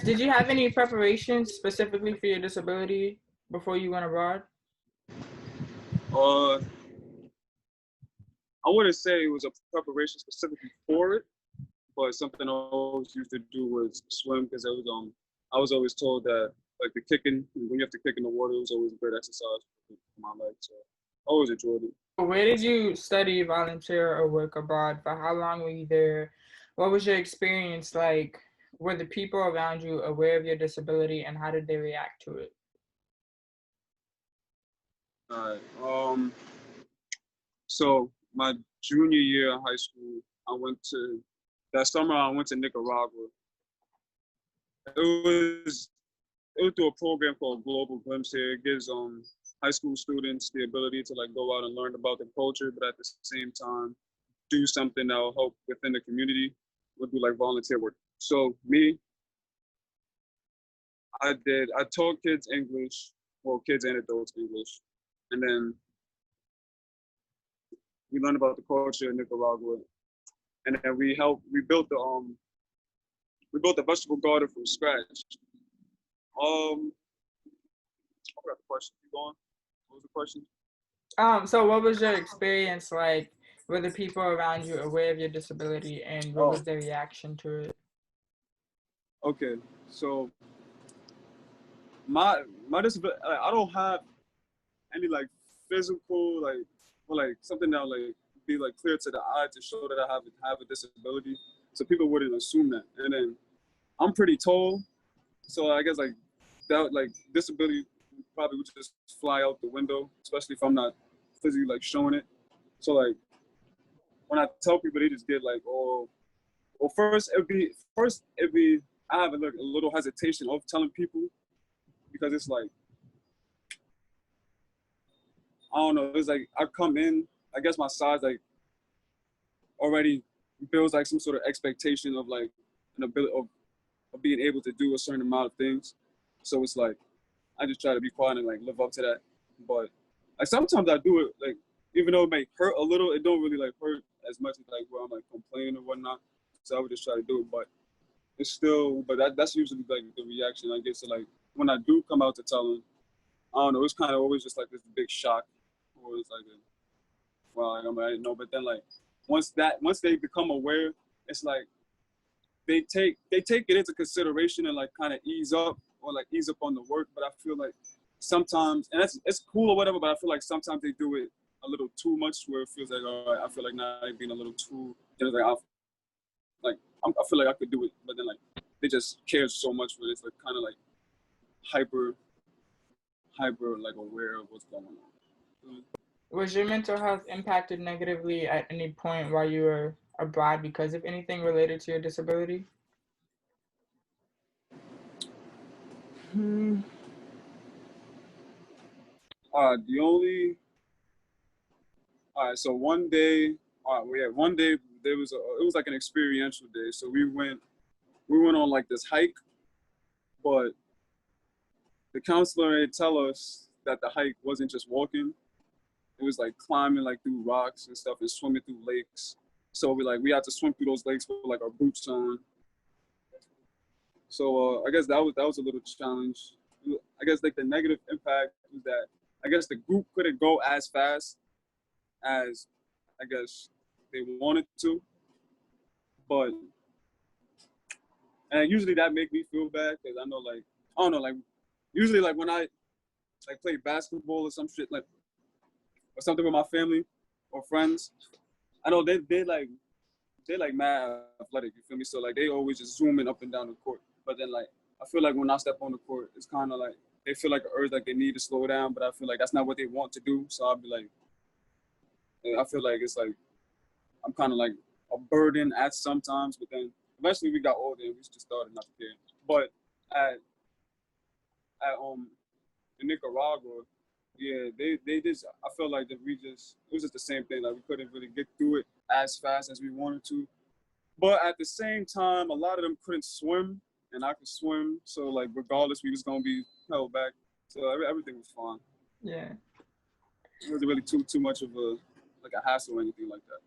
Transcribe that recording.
Did you have any preparations specifically for your disability before you went abroad? Uh, I wouldn't say it was a preparation specifically for it, but something I always used to do was swim because I was always told that like the kicking when you have to kick in the water was always a great exercise for my life. So I always enjoyed it. Where did you study, volunteer, or work abroad? For how long were you there? What was your experience like? Were the people around you aware of your disability, and how did they react to it? All right. So my junior year of high school, that summer I went to Nicaragua. It was it was through a program called Global Glimpse here. It gives high school students the ability to like go out and learn about the culture, but at the same time do something that will help within the community. We'll do like volunteer work. So me, I taught kids English, well kids and adults English. And then we learned about the culture in Nicaragua. And then we built a vegetable garden from scratch. I forgot the question. Keep going. What was the question? So what was your experience like? Were the people around you aware of your disability, and what was Oh, their reaction to it? okay. So my disability, I don't have any like physical like or like something that like be like clear to the eye to show that I have a disability. So people wouldn't assume that. And then I'm pretty tall, so I guess like that like disability probably would just fly out the window, especially if I'm not physically like showing it. So like when I tell people, they just get like, oh, well, first it'd be I have like a little hesitation of telling people because it's like I don't know, it's like I come in, I guess my size like already builds like some sort of expectation of like an ability of being able to do a certain amount of things. So it's like I just try to be quiet and like live up to that. But like sometimes I do it like even though it may hurt a little, it don't really like hurt as much as like where I'm like complaining or whatnot. So I would just try to do it. But it's still but that's usually like the reaction I get. So like when I do come out to tell them, I don't know, it's kind of always just like this big shock. Or it's like well, like, I didn't know. But then like once they become aware, it's like they take it into consideration and like kind of ease up or like ease up on the work. But I feel like sometimes, and it's cool or whatever, but I feel like sometimes they do it a little too much where it feels like, all right, I feel like now they're being a little too, like, I feel like I could do it, but then like they just care so much for this, like kind of like hyper, hyper like aware of what's going on. Was your mental health impacted negatively at any point while you were abroad because of anything related to your disability? Hmm. The only All right, so one day, one day it was like an experiential day. So we went on like this hike, but the counselor had tell us that the hike wasn't just walking; it was like climbing like through rocks and stuff and swimming through lakes. So we had to swim through those lakes with like our boots on. So I guess that was a little challenge. I guess like the negative impact was that I guess the group couldn't go as fast as I guess they wanted to, but and usually that make me feel bad because I know like I don't know like usually like when I like play basketball or some shit like or something with my family or friends, I know they like mad athletic. You feel me? So like they always just zooming up and down the court. But then like I feel like when I step on the court, it's kind of like they feel like an urge like they need to slow down, but I feel like that's not what they want to do. So I'll be like, I feel like it's like I'm kind of like a burden at sometimes, but then eventually we got older and we just started not to care. But at at in Nicaragua, yeah, they just I felt like that we just it was just the same thing. Like we couldn't really get through it as fast as we wanted to. But at the same time, a lot of them couldn't swim, and I could swim. So like regardless, we was gonna be held back. So everything was fine. Yeah. It wasn't really too much of a like a hassle or anything like that.